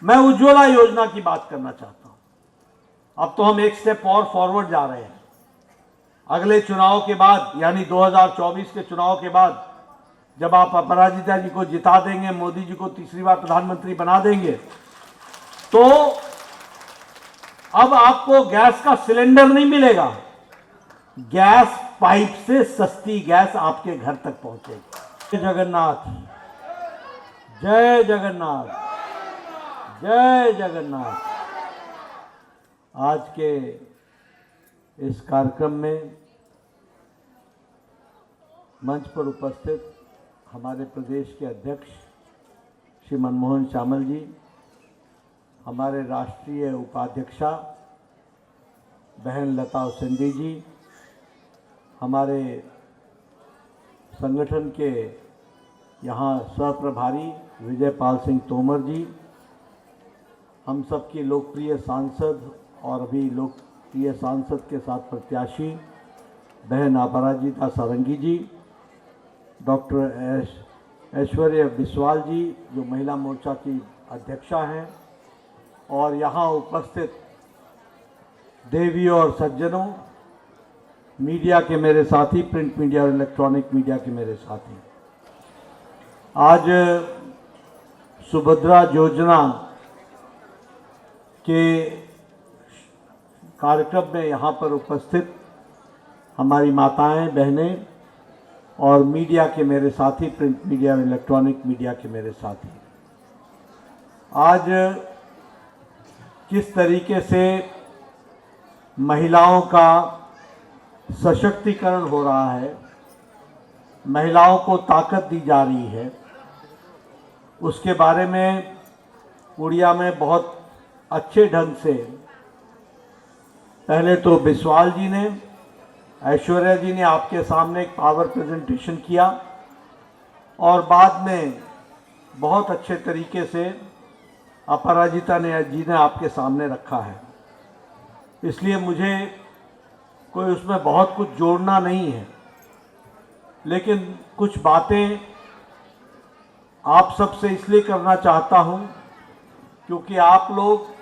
मैं उज्ज्वला योजना की बात करना चाहता हूं। अब तो हम एक स्टेप और फॉरवर्ड जा रहे हैं। अगले चुनाव के बाद, यानी 2024 के चुनाव के बाद, जब आप अपराजिता जी को जिता देंगे, मोदी जी को तीसरी बार प्रधानमंत्री बना देंगे, तो अब आपको गैस का सिलेंडर नहीं मिलेगा, गैस पाइप से सस्ती गैस आपके घर तक पहुंचेगी। जय जगन्नाथ, जय जगन्नाथ, जय जगन्नाथ। आज के इस कार्यक्रम में मंच पर उपस्थित हमारे प्रदेश के अध्यक्ष श्री मनमोहन श्यामल जी, हमारे राष्ट्रीय उपाध्यक्षा बहन लता उसेंडी जी, हमारे संगठन के यहाँ सहप्रभारी विजयपाल सिंह तोमर जी, हम सबकी लोकप्रिय सांसद और अभी लोकप्रिय सांसद के साथ प्रत्याशी बहन अपराजिता सारंगी जी, डॉक्टर ऐश्वर्या बिस्वाल जी जो महिला मोर्चा की अध्यक्षा हैं, और यहाँ उपस्थित देवियों और सज्जनों, मीडिया के मेरे साथी, प्रिंट मीडिया और इलेक्ट्रॉनिक मीडिया के मेरे साथी, आज सुभद्रा योजना के कार्यक्रम में यहाँ पर उपस्थित हमारी माताएं, बहनें और मीडिया के मेरे साथी, प्रिंट मीडिया और इलेक्ट्रॉनिक मीडिया के मेरे साथी, आज किस तरीके से महिलाओं का सशक्तिकरण हो रहा है, महिलाओं को ताकत दी जा रही है, उसके बारे में उड़िया में बहुत अच्छे ढंग से पहले तो बिस्वाल जी ने, ऐश्वर्या जी ने आपके सामने एक पावर प्रेजेंटेशन किया, और बाद में बहुत अच्छे तरीके से अपराजिता जी ने आपके सामने रखा है। इसलिए मुझे कोई उसमें बहुत कुछ जोड़ना नहीं है, लेकिन कुछ बातें आप सबसे इसलिए करना चाहता हूं क्योंकि आप लोग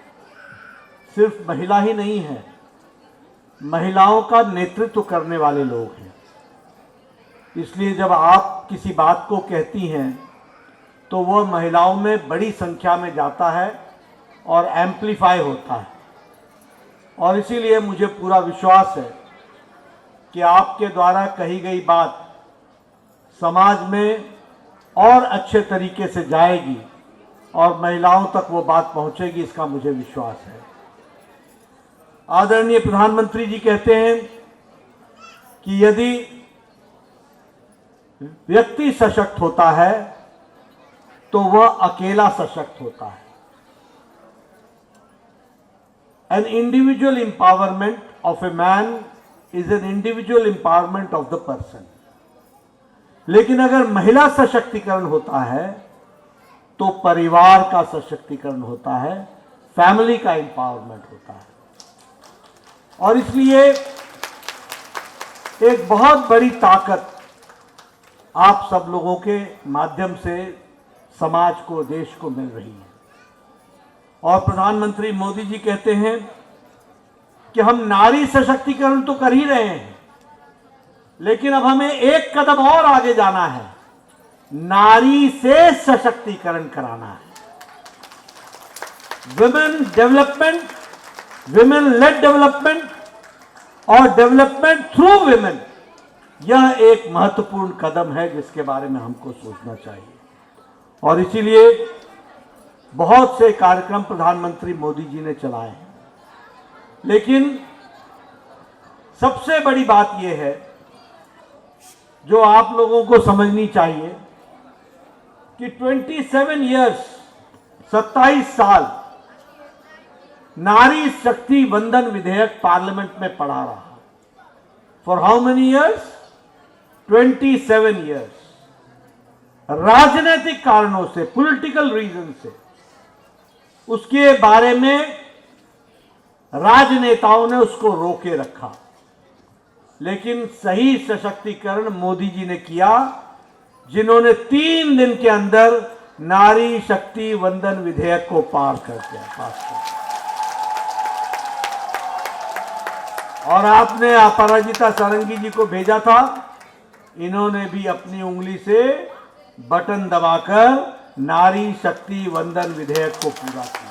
सिर्फ महिला ही नहीं हैं, महिलाओं का नेतृत्व करने वाले लोग हैं। इसलिए जब आप किसी बात को कहती हैं तो वह महिलाओं में बड़ी संख्या में जाता है और एम्प्लीफाई होता है, और इसीलिए मुझे पूरा विश्वास है कि आपके द्वारा कही गई बात समाज में और अच्छे तरीके से जाएगी और महिलाओं तक वो बात पहुंचेगी, इसका मुझे विश्वास है। आदरणीय प्रधानमंत्री जी कहते हैं कि यदि व्यक्ति सशक्त होता है तो वह अकेला सशक्त होता है। An individual empowerment of a man is an individual empowerment of the person. लेकिन अगर महिला सशक्तिकरण होता है तो परिवार का सशक्तिकरण होता है, फैमिली का एम्पावरमेंट होता है। और इसलिए एक बहुत बड़ी ताकत आप सब लोगों के माध्यम से समाज को, देश को मिल रही है। और प्रधानमंत्री मोदी जी कहते हैं कि हम नारी सशक्तिकरण तो कर ही रहे हैं, लेकिन अब हमें एक कदम और आगे जाना है, नारी से सशक्तिकरण कराना है। Women development, women lead development और डेवलपमेंट थ्रू विमेन, यह एक महत्वपूर्ण कदम है जिसके बारे में हमको सोचना चाहिए। और इसीलिए बहुत से कार्यक्रम प्रधानमंत्री मोदी जी ने चलाए हैं, लेकिन सबसे बड़ी बात यह है जो आप लोगों को समझनी चाहिए कि 27 इयर्स, 27 साल नारी शक्ति वंदन विधेयक पार्लियामेंट में पड़ा रहा। For how many years? 27 years. राजनीतिक कारणों से, पॉलिटिकल रीजन से उसके बारे में राजनेताओं ने उसको रोके रखा, लेकिन सही सशक्तिकरण मोदी जी ने किया, जिन्होंने 3 दिन के अंदर नारी शक्ति वंदन विधेयक को पास कर दिया। और आपने अपराजिता सारंगी जी को भेजा था, इन्होंने भी अपनी उंगली से बटन दबाकर नारी शक्ति वंदन विधेयक को पूरा किया।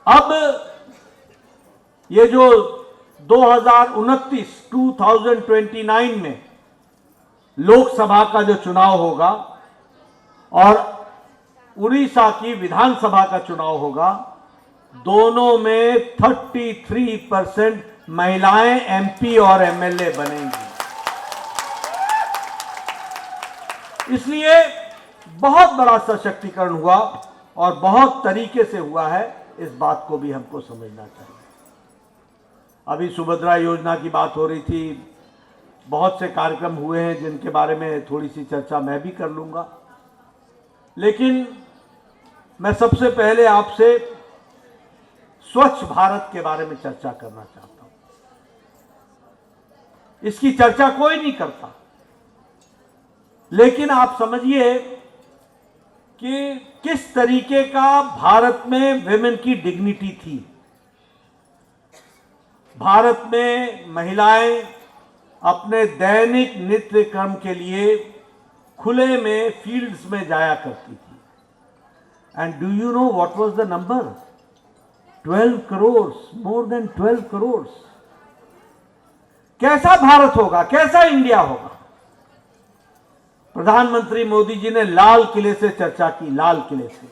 अब ये जो 2029 में लोकसभा का जो चुनाव होगा और उड़ीसा की विधानसभा का चुनाव होगा, दोनों में 33% महिलाएं एमपी और एमएलए बनेंगी। इसलिए बहुत बड़ा सशक्तिकरण हुआ और बहुत तरीके से हुआ है, इस बात को भी हमको समझना चाहिए। अभी सुभद्रा योजना की बात हो रही थी, बहुत से कार्यक्रम हुए हैं जिनके बारे में थोड़ी सी चर्चा मैं भी कर लूंगा, लेकिन मैं सबसे पहले आपसे स्वच्छ भारत के बारे में चर्चा करना चाहता हूं। इसकी चर्चा कोई नहीं करता, लेकिन आप समझिए कि किस तरीके का भारत में विमेन की डिग्निटी थी। भारत में महिलाएं अपने दैनिक नित्य कर्म के लिए खुले में फील्ड्स में जाया करती थी। And do you know what was the number? 12 crore, more than 12 crore. कैसा भारत होगा, कैसा इंडिया होगा? प्रधानमंत्री मोदी जी ने लाल किले से चर्चा की, लाल किले से,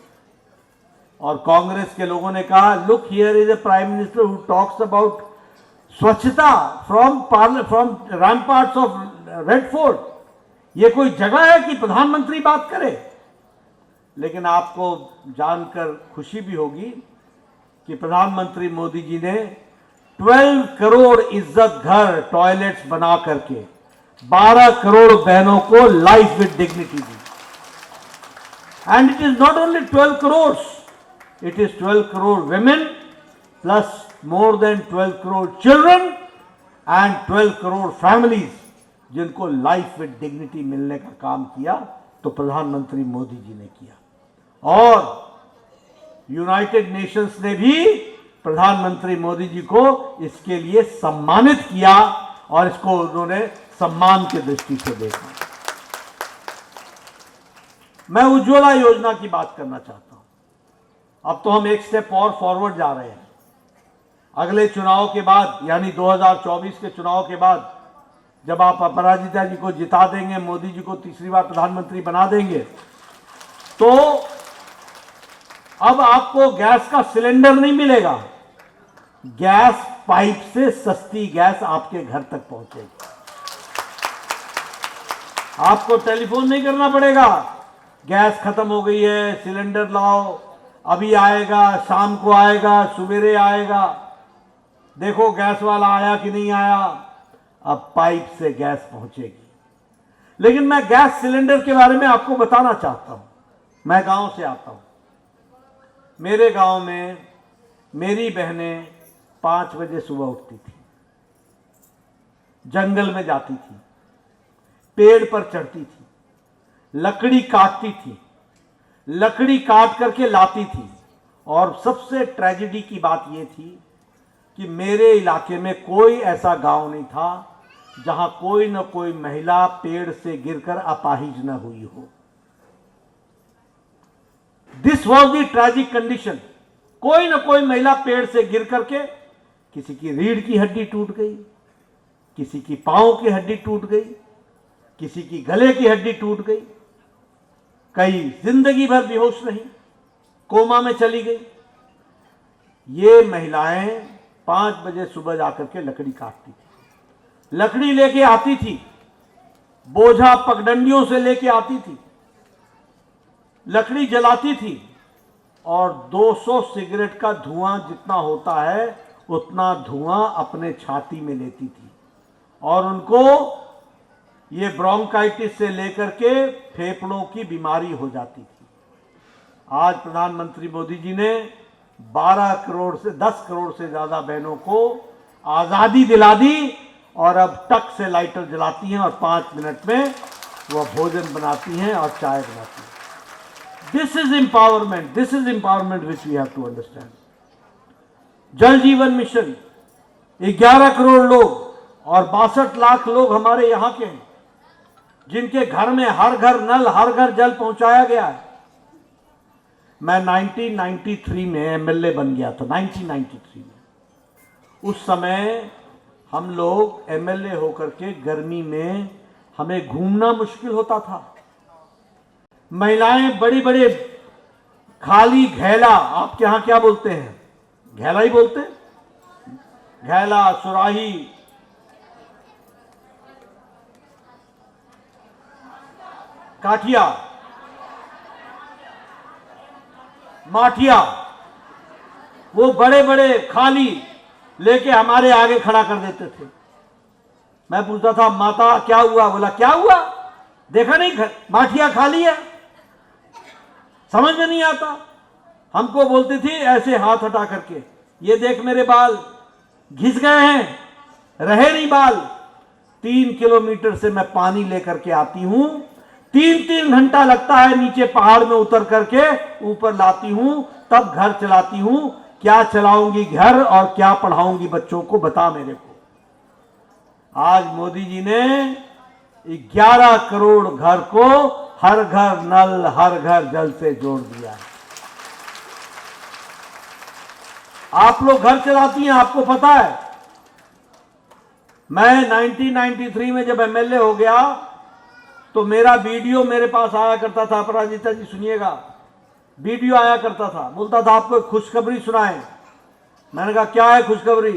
और कांग्रेस के लोगों ने कहा, look here is a prime minister who talks about स्वच्छता फ्रॉम रैम्पार्ट्स ऑफ रेड फोर्ट। ये कोई जगह है कि प्रधानमंत्री बात करे? लेकिन आपको जानकर खुशी भी होगी कि प्रधानमंत्री मोदी जी ने 12 करोड़ इज्जत घर टॉयलेट्स बना करके 12 करोड़ बहनों को life with dignity the. And it is not only 12 crore, it is 12 crore women plus more than 12 crore children and 12 crore families जिनको लाइफ विद डिग्निटी मिलने का काम किया, तो प्रधानमंत्री मोदी जी ने किया। और यूनाइटेड नेशंस ने भी प्रधानमंत्री मोदी जी को इसके लिए सम्मानित किया और इसको उन्होंने सम्मान की दृष्टि से देखा। मैं उज्ज्वला योजना की बात करना चाहता हूं। अब तो हम एक स्टेप और फॉरवर्ड जा रहे हैं। अगले चुनाव के बाद, यानी 2024 के चुनाव के बाद, जब आप अपराजिता जी को जिता देंगे, मोदी जी को तीसरी बार प्रधानमंत्री बना देंगे, तो अब आपको गैस का सिलेंडर नहीं मिलेगा, गैस पाइप से सस्ती गैस आपके घर तक पहुंचेगी। आपको टेलीफोन नहीं करना पड़ेगा, गैस खत्म हो गई है, सिलेंडर लाओ, अभी आएगा, शाम को आएगा, सवेरे आएगा, देखो गैस वाला आया कि नहीं आया। अब पाइप से गैस पहुंचेगी। लेकिन मैं गैस सिलेंडर के बारे में आपको बताना चाहता हूं। मैं गांव से आता हूं। मेरे गांव में मेरी बहनें 5 बजे सुबह उठती थी, जंगल में जाती थी, पेड़ पर चढ़ती थी, लकड़ी काटती थी, लकड़ी काट करके लाती थी। और सबसे ट्रेजेडी की बात यह थी कि मेरे इलाके में कोई ऐसा गांव नहीं था जहां कोई न कोई महिला पेड़ से गिरकर अपाहिज न हुई हो। This was the tragic condition. कोई न कोई महिला पेड़ से गिर करके, किसी की रीढ़ की हड्डी टूट गई, किसी की पांव की हड्डी टूट गई, किसी की गले की हड्डी टूट गई, कई जिंदगी भर बेहोश रही, कोमा में चली गई। ये महिलाएं 5 बजे सुबह जाकर के लकड़ी काटती थी, लकड़ी लेके आती थी, बोझा पगडंडियों से लेके आती थी, लकड़ी जलाती थी और 200 सिगरेट का धुआं जितना होता है उतना धुआं अपने छाती में लेती थी। और उनको ये ब्रोंकाइटिस से लेकर के फेफड़ों की बीमारी हो जाती थी। आज प्रधानमंत्री मोदी जी ने 12 करोड़ से 10 करोड़ से ज्यादा बहनों को आजादी दिला दी और अब टक से लाइटर जलाती हैं और 5 मिनट में वह भोजन बनाती हैं और चाय बनाती हैं। This is empowerment which we have to understand. Jal Jeevan mission 11 crore लोग और 62 लाख लोग हमारे यहां के हैं, जिनके घर में हर घर नल, हर घर जल पहुंचाया गया है। मैं 1993 में एमएलए बन गया था, 1993 में। उस समय हम लोग एमएलए होकर के गर्मी में हमें घूमना मुश्किल होता था। महिलाएं बड़ी बड़े खाली घैला, आपके यहां क्या बोलते हैं? घैला ही बोलते हैं, घैला, सुराही, काठिया, माठिया, वो बड़े बड़े खाली लेके हमारे आगे खड़ा कर देते थे। मैं पूछता था, माता क्या हुआ? बोला क्या हुआ, देखा नहीं माठिया खाली है? समझ में नहीं आता। हमको बोलती थी ऐसे हाथ हटा करके, ये देख मेरे बाल घिस गए हैं, रहे नहीं बाल। 3 किलोमीटर से मैं पानी लेकर के आती हूं, 3-3 घंटा लगता है नीचे पहाड़ में उतर करके ऊपर लाती हूं, तब घर चलाती हूं। क्या चलाऊंगी घर और क्या पढ़ाऊंगी बच्चों को, बता मेरे को। आज मोदी जी ने 11 करोड़ घर को हर घर नल, हर घर जल से जोड़ दिया है। आप लोग घर चलाती हैं, आपको पता है। मैं 1993 में जब एमएलए हो गया तो मेरा वीडियो मेरे पास आया करता था। अपराजिता जी सुनिएगा, वीडियो आया करता था, बोलता था आपको खुशखबरी सुनाएं। मैंने कहा क्या है खुशखबरी?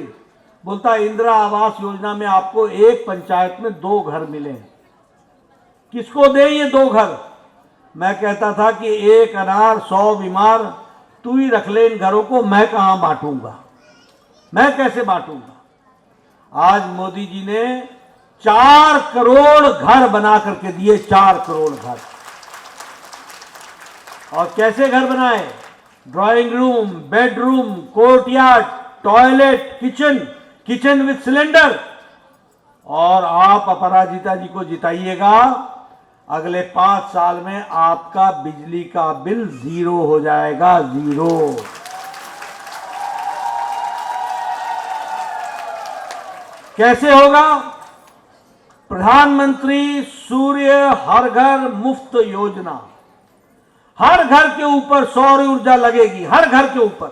बोलता इंदिरा आवास योजना में आपको एक पंचायत में 2 घर मिले। किसको दे ये 2 घर? मैं कहता था कि 1 अनार 100 बीमार, तू ही रख ले इन घरों को, मैं कहां बांटूंगा, मैं कैसे बांटूंगा? आज मोदी जी ने 4 करोड़ घर बना करके दिए, 4 करोड़ घर। और कैसे घर बनाए? Drawing room, bedroom, courtyard, toilet, kitchen with cylinder. और आप अपराजिता जी को जिताइएगा, अगले 5 साल में आपका बिजली का बिल 0 हो जाएगा, 0। कैसे होगा? प्रधानमंत्री सूर्य हर घर मुफ्त योजना, हर घर के ऊपर सौर ऊर्जा लगेगी, हर घर के ऊपर।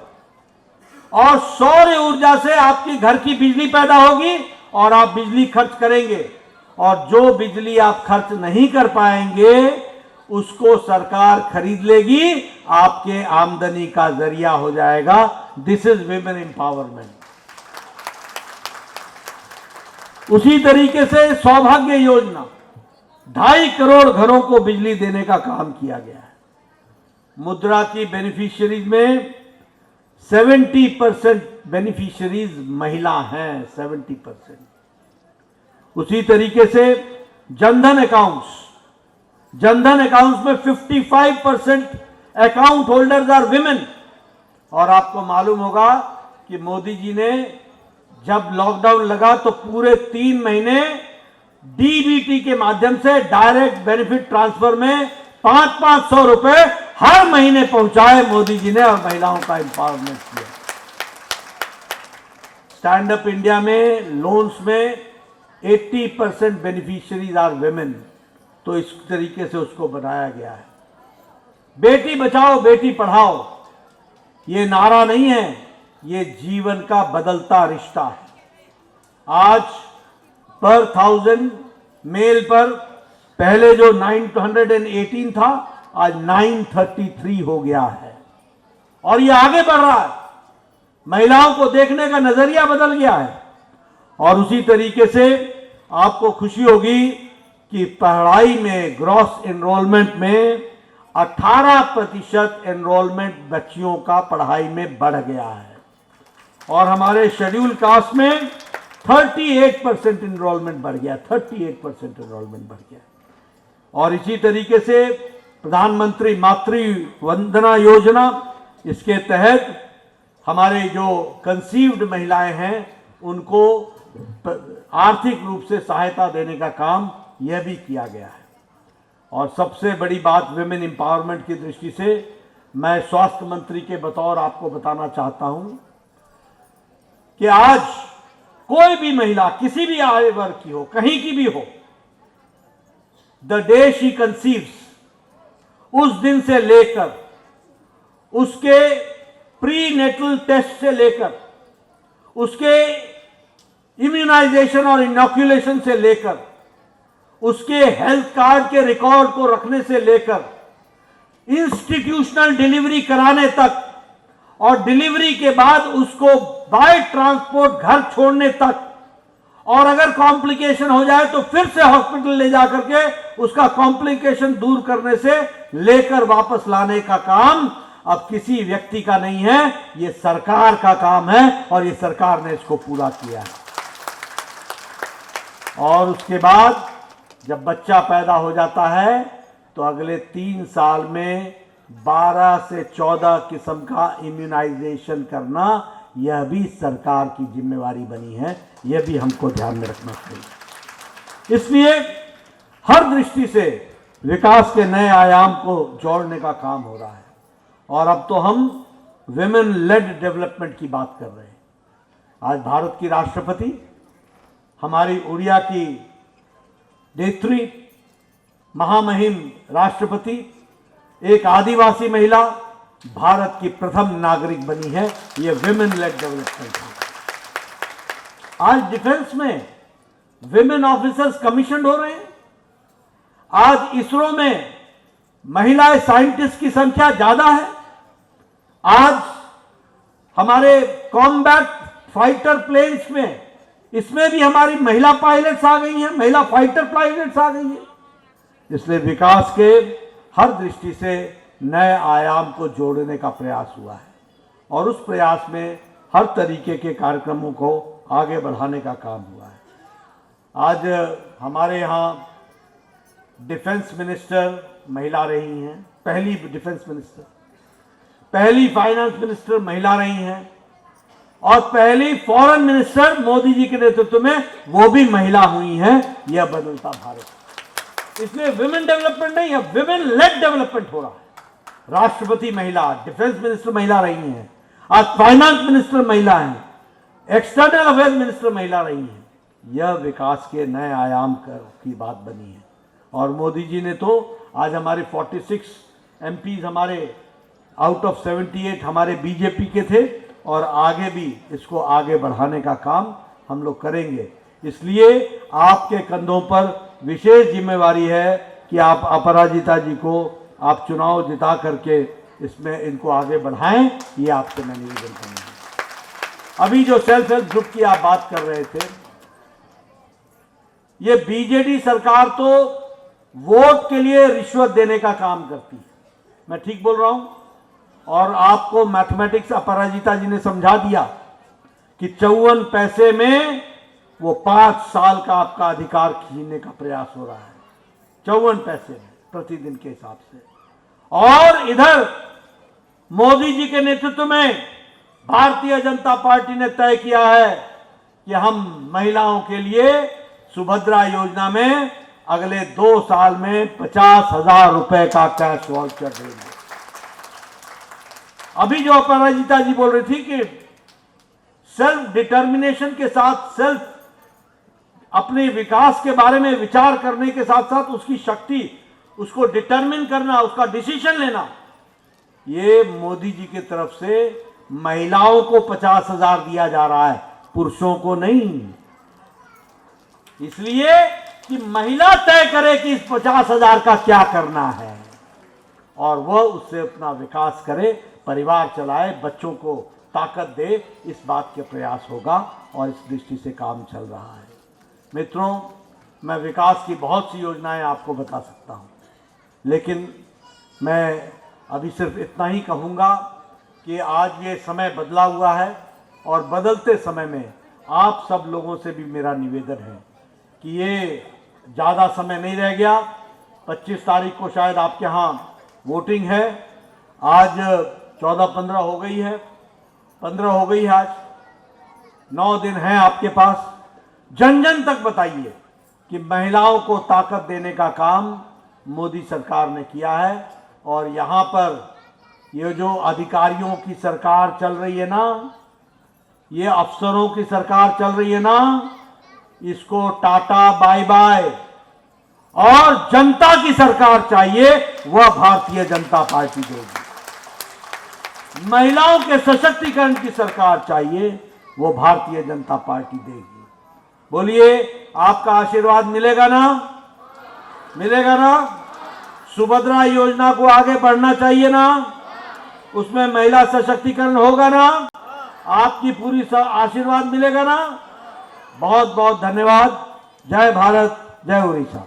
और सौर ऊर्जा से आपकी घर की बिजली पैदा होगी और आप बिजली खर्च करेंगे। और जो बिजली आप खर्च नहीं कर पाएंगे उसको सरकार खरीद लेगी, आपके आमदनी का जरिया हो जाएगा। This is women empowerment. उसी तरीके से सौभाग्य योजना, 2.5 करोड़ घरों को बिजली देने का काम किया गया है। मुद्रा की बेनिफिशियरीज में 70% बेनिफिशियरीज महिला हैं, 70%। उसी तरीके से जनधन अकाउंट्स में 55% अकाउंट होल्डर्स आर विमेन। और आपको मालूम होगा कि मोदी जी ने जब लॉकडाउन लगा तो पूरे 3 महीने डीबीटी के माध्यम से डायरेक्ट बेनिफिट ट्रांसफर में 500 रुपए हर महीने पहुंचाए मोदी जी ने और महिलाओं का एम्पावरमेंट किया। स्टैंड अप इंडिया में लोन्स में 80% बेनिफिशियरीज आर विमेन। तो इस तरीके से उसको बनाया गया है। बेटी बचाओ बेटी पढ़ाओ ये नारा नहीं है, ये जीवन का बदलता रिश्ता है। आज पर 1000 मेल पर पहले जो 918 था, आज 933 हो गया है। और ये आगे बढ़ रहा है, महिलाओं को देखने का नजरिया बदल गया है। और उसी तरीके से आपको खुशी होगी कि पढ़ाई में ग्रॉस एनरोलमेंट में 18% एनरोलमेंट बच्चियों का पढ़ाई में बढ़ गया है। और हमारे शेड्यूल कास्ट में 38% एनरोलमेंट बढ़ गया, 38% एनरोलमेंट बढ़ गया। और इसी तरीके से प्रधानमंत्री मातृ वंदना योजना, इसके तहत हमारे जो कंसीव्ड महिलाएं हैं उनको आर्थिक रूप से सहायता देने का काम यह भी किया गया है। और सबसे बड़ी बात विमेन एम्पावरमेंट की दृष्टि से मैं स्वास्थ्य मंत्री के बतौर आपको बताना चाहता हूं कि आज कोई भी महिला किसी भी आयु वर्ग की हो, कहीं की भी हो, द डे शी कंसीव्स, उस दिन से लेकर उसके प्री नेटल टेस्ट से लेकर उसके इम्यूनाइजेशन और इनॉक्यूलेशन से लेकर उसके हेल्थ कार्ड के रिकॉर्ड को रखने से लेकर इंस्टीट्यूशनल डिलीवरी कराने तक और डिलीवरी के बाद उसको बाय ट्रांसपोर्ट घर छोड़ने तक, और अगर कॉम्प्लिकेशन हो जाए तो फिर से हॉस्पिटल ले जाकर के उसका कॉम्प्लिकेशन दूर करने से लेकर वापस लाने का काम अब किसी व्यक्ति का नहीं है, ये सरकार का काम है और ये सरकार ने इसको पूरा किया है। और उसके बाद जब बच्चा पैदा हो जाता है तो अगले 3 साल में 12 से 14 किस्म का इम्यूनाइजेशन करना, यह भी सरकार की जिम्मेवारी बनी है, यह भी हमको ध्यान में रखना चाहिए। इसलिए हर दृष्टि से विकास के नए आयाम को जोड़ने का काम हो रहा है। और अब तो हम विमेन लेड डेवलपमेंट की बात कर रहे हैं। आज भारत की राष्ट्रपति, हमारी उड़िया की नेत्री, महामहिम राष्ट्रपति, एक आदिवासी महिला भारत की प्रथम नागरिक बनी है। यह विमेन लेड डेवलपमेंट है। आज डिफेंस में विमेन ऑफिसर्स कमीशन हो रहे हैं। आज इसरो में महिला साइंटिस्ट की संख्या ज्यादा है। आज हमारे कॉम्बैट फाइटर प्लेन्स में, इसमें भी हमारी महिला पायलट्स आ गई हैं, महिला फाइटर पायलट्स आ गई हैं। इसलिए विकास के हर दृष्टि से नए आयाम को जोड़ने का प्रयास हुआ है और उस प्रयास में हर तरीके के कार्यक्रमों को आगे बढ़ाने का काम हुआ है। आज हमारे यहाँ डिफेंस मिनिस्टर महिला रही हैं, पहली डिफेंस मिनिस्टर, पहली फाइनेंस मिनिस्टर महिला रही हैं और पहली फॉरेन मिनिस्टर मोदी जी के नेतृत्व में वो भी महिला हुई हैं। यह बदलता भारत। इसलिए विमेन डेवलपमेंट नहीं है, विमेन लेड डेवलपमेंट हो रहा है। राष्ट्रपति महिला, डिफेंस मिनिस्टर महिला रही हैं, आज फाइनेंस मिनिस्टर महिला हैं, एक्सटर्नल अफेयर्स मिनिस्टर महिला रही हैं। यह विकास के नए आयाम की बात बनी है। और मोदी जी ने तो आज हमारे 46 एमपीज हमारे आउट ऑफ 78 हमारे बीजेपी के थे और आगे भी इसको आगे बढ़ाने का काम हम लोग करेंगे। इसलिए आपके कंधों पर विशेष जिम्मेवारी है कि आप अपराजिता जी को आप चुनाव जिता करके इसमें इनको आगे बढ़ाएं। ये आपसे मैं निवेदन करूंगा। अभी जो सेल्फ हेल्प ग्रुप की आप बात कर रहे थे, ये बीजेडी सरकार तो वोट के लिए रिश्वत देने का काम करती है। मैं ठीक बोल रहा हूं? और आपको मैथमेटिक्स अपराजिता जी ने समझा दिया कि 54 पैसे में वो 5 साल का आपका अधिकार छीनने का प्रयास हो रहा है। 54 पैसे में प्रतिदिन के हिसाब से। और इधर मोदी जी के नेतृत्व में भारतीय जनता पार्टी ने तय किया है कि हम महिलाओं के लिए सुभद्रा योजना में अगले 2 साल में 50,000 रुपए का कैश वाउचर देंगे। अभी जो अपराजिता जी बोल रही थी कि सेल्फ डिटर्मिनेशन के साथ, सेल्फ अपने विकास के बारे में विचार करने के साथ साथ उसकी शक्ति, उसको डिटर्मिन करना, उसका डिसीजन लेना, ये मोदी जी की तरफ से महिलाओं को 50,000 दिया जा रहा है, पुरुषों को नहीं। इसलिए कि महिला तय करे कि इस 50,000 का क्या करना है और वह उससे अपना विकास करे, परिवार चलाए, बच्चों को ताकत दे, इस बात के प्रयास होगा और इस दृष्टि से काम चल रहा है। मित्रों, मैं विकास की बहुत सी योजनाएं आपको बता सकता हूं, लेकिन मैं अभी सिर्फ इतना ही कहूंगा कि आज ये समय बदला हुआ है और बदलते समय में आप सब लोगों से भी मेरा निवेदन है कि ये ज़्यादा समय नहीं रह गया। 25 तारीख को शायद आपके यहाँ वोटिंग है। आज 14-15 हो गई है, 15 हो गई है। आज 9 दिन हैं आपके पास। जन जन तक बताइए कि महिलाओं को ताकत देने का काम मोदी सरकार ने किया है। और यहां पर ये जो अधिकारियों की सरकार चल रही है ना, ये अफसरों की सरकार चल रही है ना, इसको टाटा बाय बाय। और जनता की सरकार चाहिए, वह भारतीय जनता पार्टी देगी। महिलाओं के सशक्तिकरण की सरकार चाहिए, वो भारतीय जनता पार्टी देगी। बोलिए, आपका आशीर्वाद मिलेगा ना? मिलेगा ना? सुभद्रा योजना को आगे बढ़ना चाहिए ना? उसमें महिला सशक्तिकरण होगा ना? आपकी पूरी आशीर्वाद मिलेगा ना? बहुत बहुत धन्यवाद। जय भारत, जय उड़ीसा।